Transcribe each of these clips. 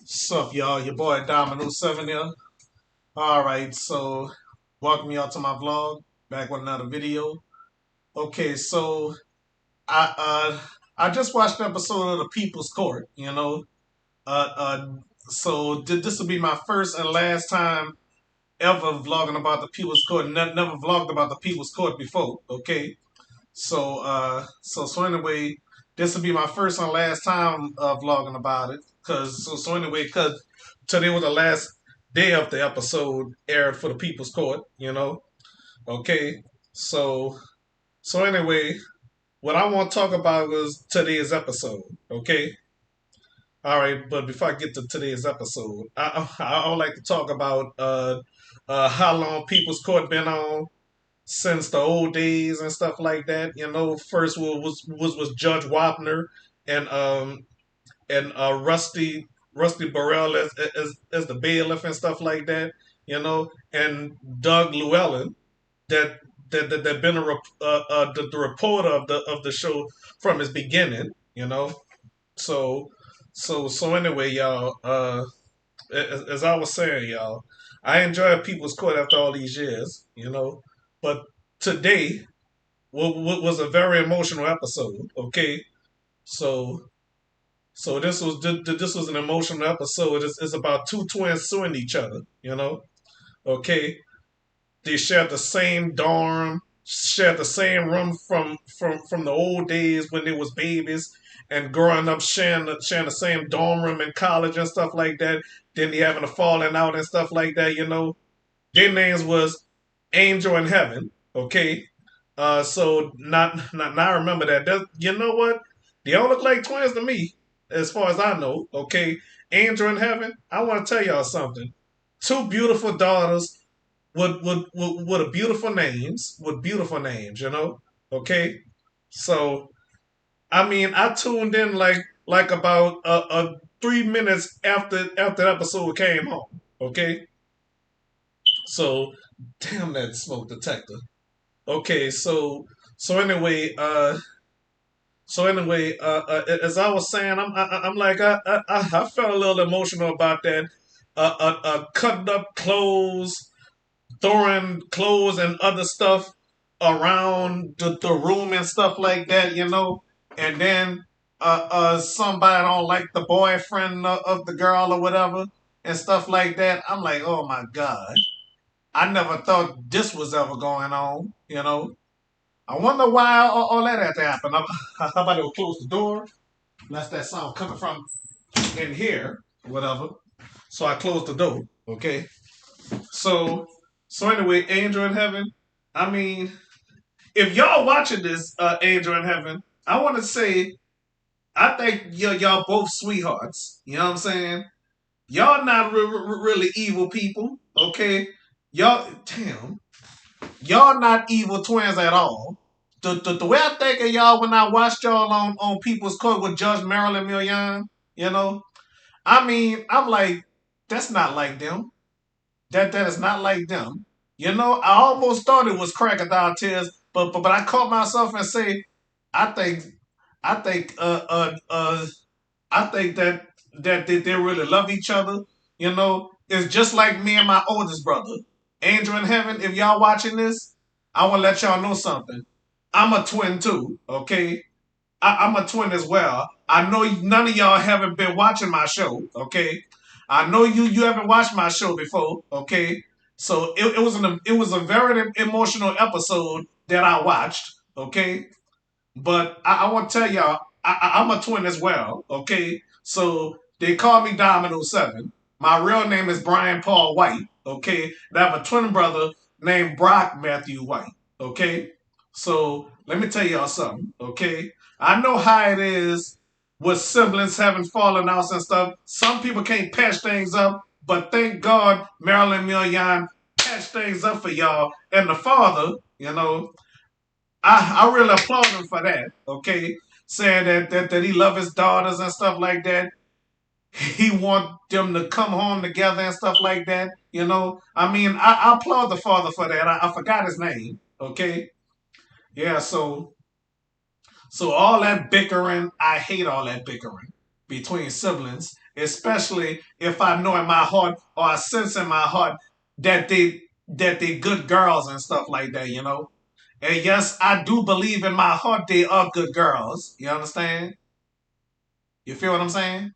Sup, y'all? Your boy Dominoes 7 here. Alright, so welcome y'all to my vlog. Back with another video. Okay, so I I just watched an episode of The People's Court, you know. Uh uh this will be my first and last time ever vlogging about the People's Court. Never vlogged about the People's Court before, okay? So anyway, this will be my first and last time vlogging about it. Cause today was the last day of the episode aired for the People's Court. Okay. So so anyway, what I want to talk about was today's episode. Okay. All right, but before I get to today's episode, I would like to talk about how long People's Court been on since the old days and stuff like that. First was Judge Wapner and Rusty Burrell as the bailiff and stuff like that. And Doug Llewellyn that that been the reporter of the show from its beginning. So so anyway, y'all. As I was saying, y'all, I enjoy People's Court after all these years. But today was a very emotional episode. Okay, so this was an emotional episode. It's about two twins suing each other. Okay, they shared the same dorm, shared the same room from the old days when they was babies, and growing up sharing the same dorm room in college and stuff like that. Then they having a falling out and stuff like that. Their names was Angel in Heaven. Okay, so not now I remember that. You know what? They all look like twins to me, as far as I know. Okay, Angel in Heaven. I want to tell y'all something. Two beautiful daughters with a beautiful names, with beautiful names. Okay. So I mean, I tuned in like about 3 minutes after the episode came home. Okay. So damn that smoke detector. Okay, so anyway, as I was saying, I'm like I felt a little emotional about that. Cutting up clothes, throwing clothes and other stuff around the room and stuff like that, and then somebody don't like the boyfriend of the girl or whatever and stuff like that. I'm like, oh my god, I never thought this was ever going on. I wonder why all that had to happen. How about they close the door? Unless that sound coming from in here, whatever. So I closed the door. Okay. So so anyway, Angel in Heaven. I mean, if y'all watching this, Angel in Heaven, I want to say I think y'all both sweethearts. You know what I'm saying? Y'all not really evil people. Okay. Damn. Y'all not evil twins at all. The way I think of y'all when I watched y'all on People's Court with Judge Marilyn Millian, I mean, I'm like, that's not like them. That is not like them. I almost thought it was crocodile tears, but I caught myself and say, I think I think I think that they really love each other. It's just like me and my oldest brother, Angel in Heaven. If y'all watching this, I want to let y'all know something. I'm a twin too. Okay, I'm a twin as well. I know none of y'all haven't been watching my show. Okay, I know you haven't watched my show before. Okay, so it was a very emotional episode that I watched. Okay, but I want to tell y'all, I'm a twin as well. Okay, so they call me Domino 7. My real name is Brian Paul White. Okay, and I have a twin brother named Brock Matthew White. Okay, so let me tell y'all something. Okay, I know how it is with siblings having fallen outs and stuff. Some people can't patch things up, but thank God Marilyn Millian patched things up for y'all. And the father, I really applaud him for that. Okay, saying that he love his daughters and stuff like that. He want them to come home together and stuff like that. I mean, I applaud the father for that. I forgot his name. Okay, yeah. So all that bickering, I hate all that bickering. between siblings, especially if I know in my heart or I sense in my heart that they good girls and stuff like that, you know. And yes, I do believe in my heart they are good girls. You understand? You feel what I'm saying?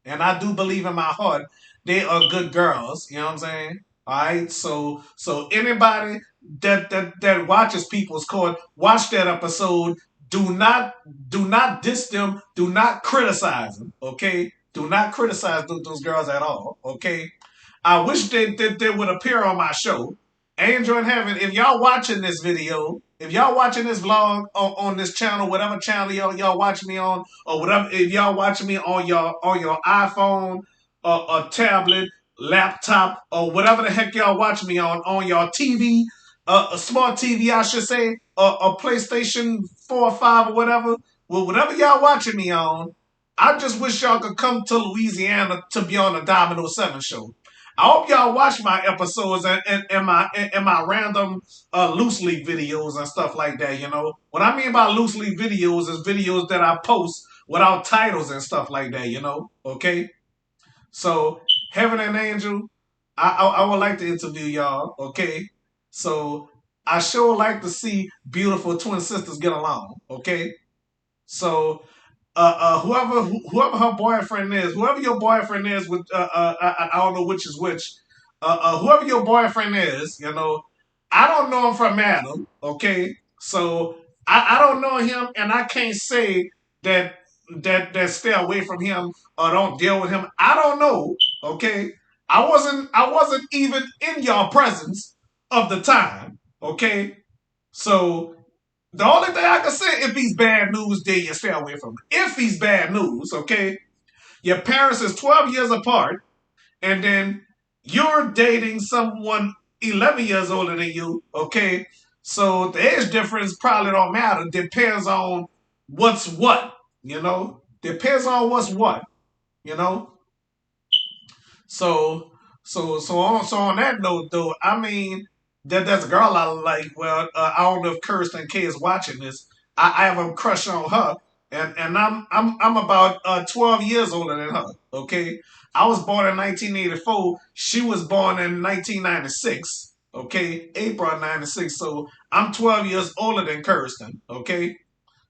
And I do believe in my heart they are good girls. You know what I'm saying? All right. So anybody that watches People's Court, watch that episode. Do not do not diss them. Do not criticize them. Okay. Do not criticize those girls at all. Okay. I wish they would appear on my show. Angel in Heaven, if y'all watching this video, if y'all watching this vlog on this channel, whatever channel y'all watch me on, or whatever, if y'all watching me on your iPhone or tablet, laptop, or whatever the heck y'all watch me on your TV, a smart TV, I should say, a PlayStation 4 or 5 or whatever, well, whatever y'all watching me on, I just wish y'all could come to Louisiana to be on the Domino 7 show. I hope y'all watch my episodes and my random loose leaf videos and stuff like that. You know what I mean by loose leaf videos is videos that I post without titles and stuff like that. You know, okay. So Heaven and Angel, I would like to interview y'all. Okay, so I sure like to see beautiful twin sisters get along. Okay, so whoever her boyfriend is, whoever your boyfriend is with, I don't know which is which, whoever your boyfriend is, you know, I don't know him from Adam, okay? So I don't know him, and I can't say that that stay away from him or don't deal with him. I don't know, okay? I wasn't even in your presence of the time, okay? So the only thing I can say, if he's bad news, then you stay away from him. If he's bad news, okay, your parents is 12 years apart, and then you're dating someone 11 years older than you, okay, so the age difference probably don't matter. Depends on what's what, you know. Depends on what's what, you know. So so on that note though, I mean that's a girl I like. Well, I don't know if Kirsten K is watching this. I have a crush on her, and I'm about 12 years older than her. Okay, I was born in 1984. She was born in 1996. Okay, April '96. So I'm 12 years older than Kirsten. Okay,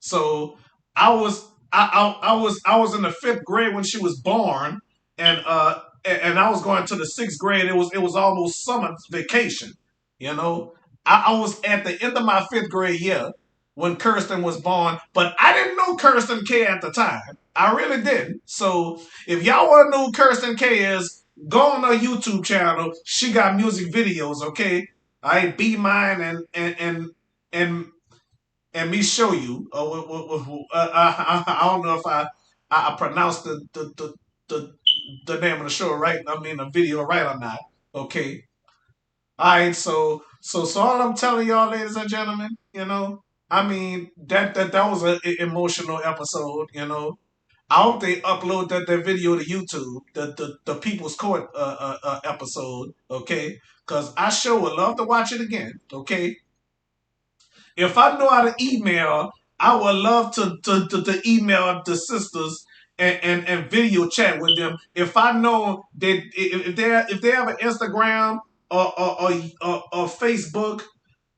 so I was in the fifth grade when she was born, and I was going to the sixth grade. It was almost summer vacation, you know. I was at the end of my fifth grade year when Kirsten was born, but I didn't know Kirsten K at the time. I really didn't. So if y'all want to know who Kirsten K is, go on her YouTube channel. She got music videos, okay? I be mine and and me show you. I don't know if I pronounced the the name of the show right. I mean the video right or not. Okay. All right. So all I'm telling y'all, ladies and gentlemen, you know, I mean that was an emotional episode. You know, I hope they upload that video to YouTube, the People's Court episode. Okay, because I sure would love to watch it again. Okay. If I know how to email, I would love to email the sisters and video chat with them. If I know that if they have an Instagram or Facebook,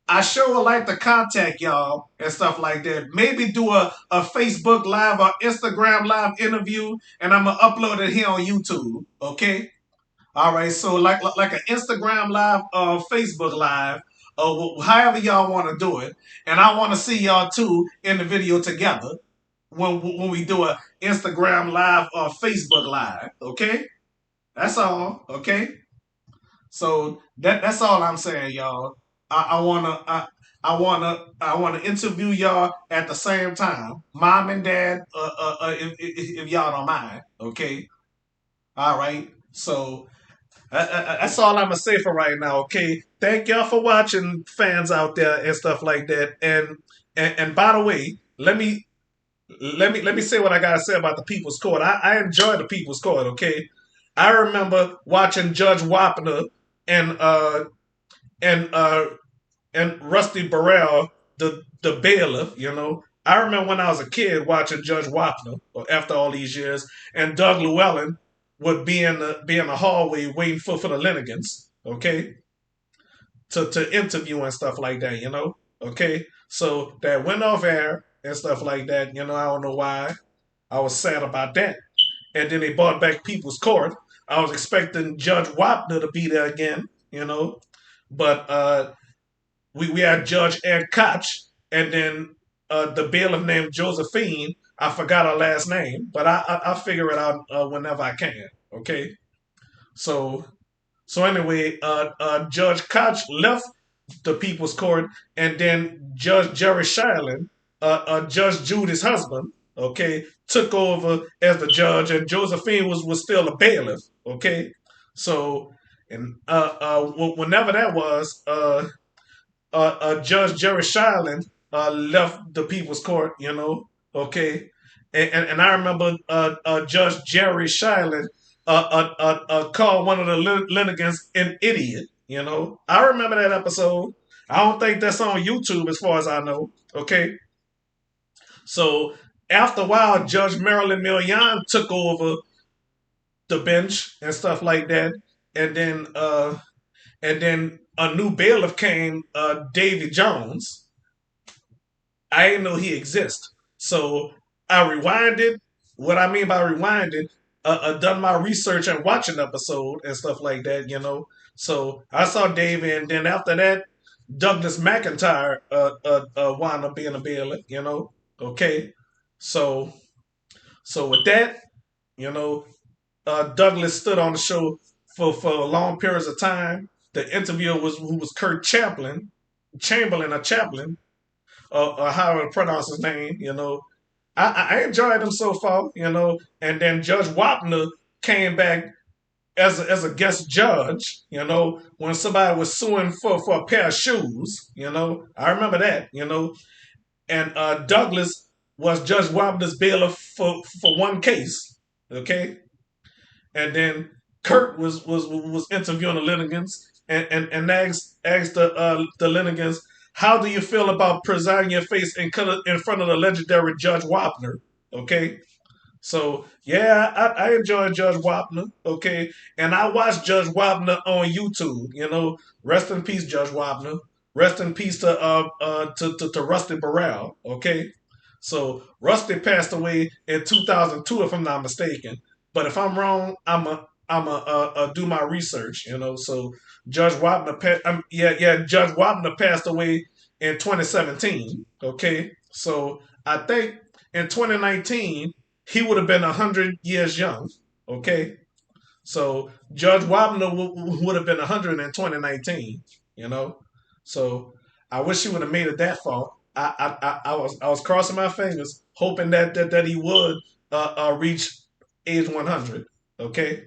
I sure would like to contact y'all and stuff like that. Maybe do a Facebook live or Instagram live interview, and I'm gonna upload it here on YouTube. Okay. All right, so like an Instagram live or Facebook live, or however y'all want to do it, and I want to see y'all too in the video together when we do a Instagram live or Facebook live. Okay, that's all. Okay, so that's all I'm saying, y'all. I wanna I wanna interview y'all at the same time, mom and dad, if y'all don't mind. Okay, all right, so. That's all I'm gonna say for right now. Okay, thank y'all for watching, fans out there and stuff like that. And by the way, let me say what I gotta say about the People's Court. I enjoy the People's Court. Okay, I remember watching Judge Wapner and and Rusty Burrell, the bailiff. You know, I remember when I was a kid watching Judge Wapner after all these years, and Doug Llewellyn would be in the hallway waiting for the litigants, okay, to interview and stuff like that, okay. So that went off air and stuff like that, I don't know why. I was sad about that. And then they brought back People's Court. I was expecting Judge Wapner to be there again, but we had Judge Ed Koch, and then the bailiff named Josephine. I forgot her last name, but I figure it out whenever I can. Okay, so anyway, Judge Koch left the People's Court, and then Judge Jerry Shilin, Judge Judy's husband, okay, took over as the judge, and Josephine was still a bailiff. Okay, so and whenever that was, Judge Jerry Shilin left the People's Court, okay, and I remember Judge Jerry Shilin called one of the litigants an idiot. I remember that episode. I don't think that's on YouTube, as far as I know. Okay, so after a while, Judge Marilyn Milian took over the bench and stuff like that, and then a new bailiff came, Davy Jones. I didn't know he exists. So I rewinded. What I mean by rewinded, done my research and watching episode and stuff like that, So I saw Davy, and then after that, Douglas McIntyre wound up being a bailiff, Okay. So with that, you know, Douglas stood on the show for long periods of time. The interviewer was who was Kurt Chamberlain or Chaplin, or how to pronounce his name. I enjoyed him so far. And then Judge Wapner came back as a guest judge. When somebody was suing for a pair of shoes. I remember that. And Douglas was Judge Wapner's bailiff for one case. Okay, and then Kurt was interviewing the litigants and asked the litigants, how do you feel about presenting your face in front of the legendary Judge Wapner? Okay, so yeah, I enjoy Judge Wapner. Okay, and I watched Judge Wapner on YouTube. Rest in peace, Judge Wapner. Rest in peace to Rusty Burrell. Okay, so Rusty passed away in 2002, if I'm not mistaken. But if I'm wrong, I'm a do my research. So Judge Wapner, Judge Wapner passed away in 2017. Okay, so I think in 2019 he would have been 100 years young. Okay, so Judge Wapner would have been 100 in 2019. So I wish he would have made it that far. I was crossing my fingers, hoping that he would reach age 100. Okay,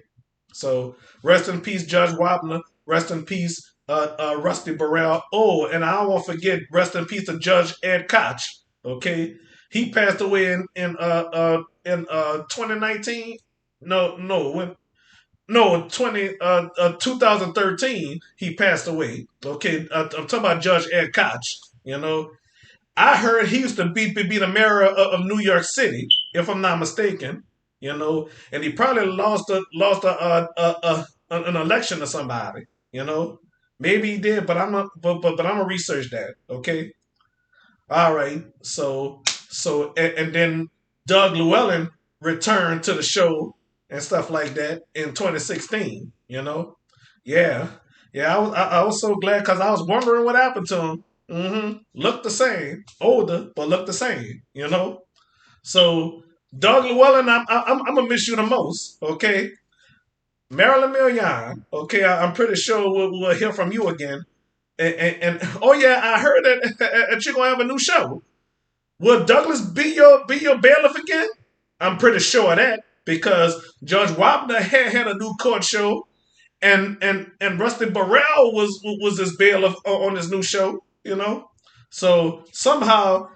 so rest in peace, Judge Wapner. Rest in peace, Rusty Burrell. Oh, and I don't want to forget, rest in peace to Judge Ed Koch. Okay, he passed away in 2019. No, 2013, he passed away. Okay, I'm talking about Judge Ed Koch. I heard he used to be the mayor of New York City, if I'm not mistaken. And he probably lost an election to somebody. Maybe he did, but I'm gonna research that. Okay, all right. And then Doug Llewellyn returned to the show and stuff like that in 2016. Yeah, yeah. I was so glad because I was wondering what happened to him. Looked the same, older, but looked the same. So Doug Llewellyn, I'm gonna miss you the most. Okay, Marilyn Milian. Okay, I'm pretty sure we'll hear from you again. And oh yeah, I heard that you're gonna have a new show. Will Douglas be your bailiff again? I'm pretty sure of that because Judge Wapner had a new court show, and Rusty Burrell was his bailiff on his new show. So somehow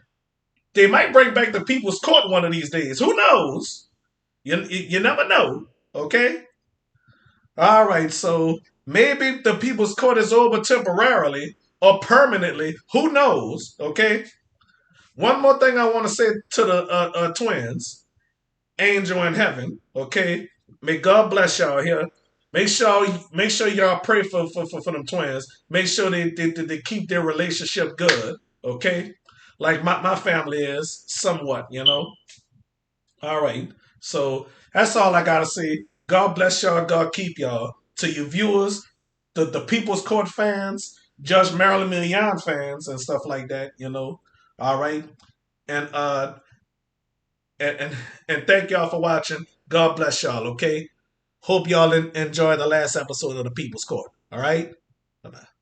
they might bring back the People's Court one of these days. Who knows? You never know. Okay. All right. So maybe the People's Court is over temporarily or permanently. Who knows? Okay. One more thing I want to say to the twins, Angel in heaven. Okay, may God bless y'all here. Make sure y'all pray for them twins. Make sure they keep their relationship good. Okay, like my family is somewhat, you know. All right. So that's all I gotta say. God bless y'all. God keep y'all. To your viewers, the People's Court fans, Judge Marilyn Millian fans, and stuff like that. You know. All right. And and and, and thank y'all for watching. God bless y'all. Okay. Hope y'all enjoy the last episode of the People's Court. All right. Bye bye.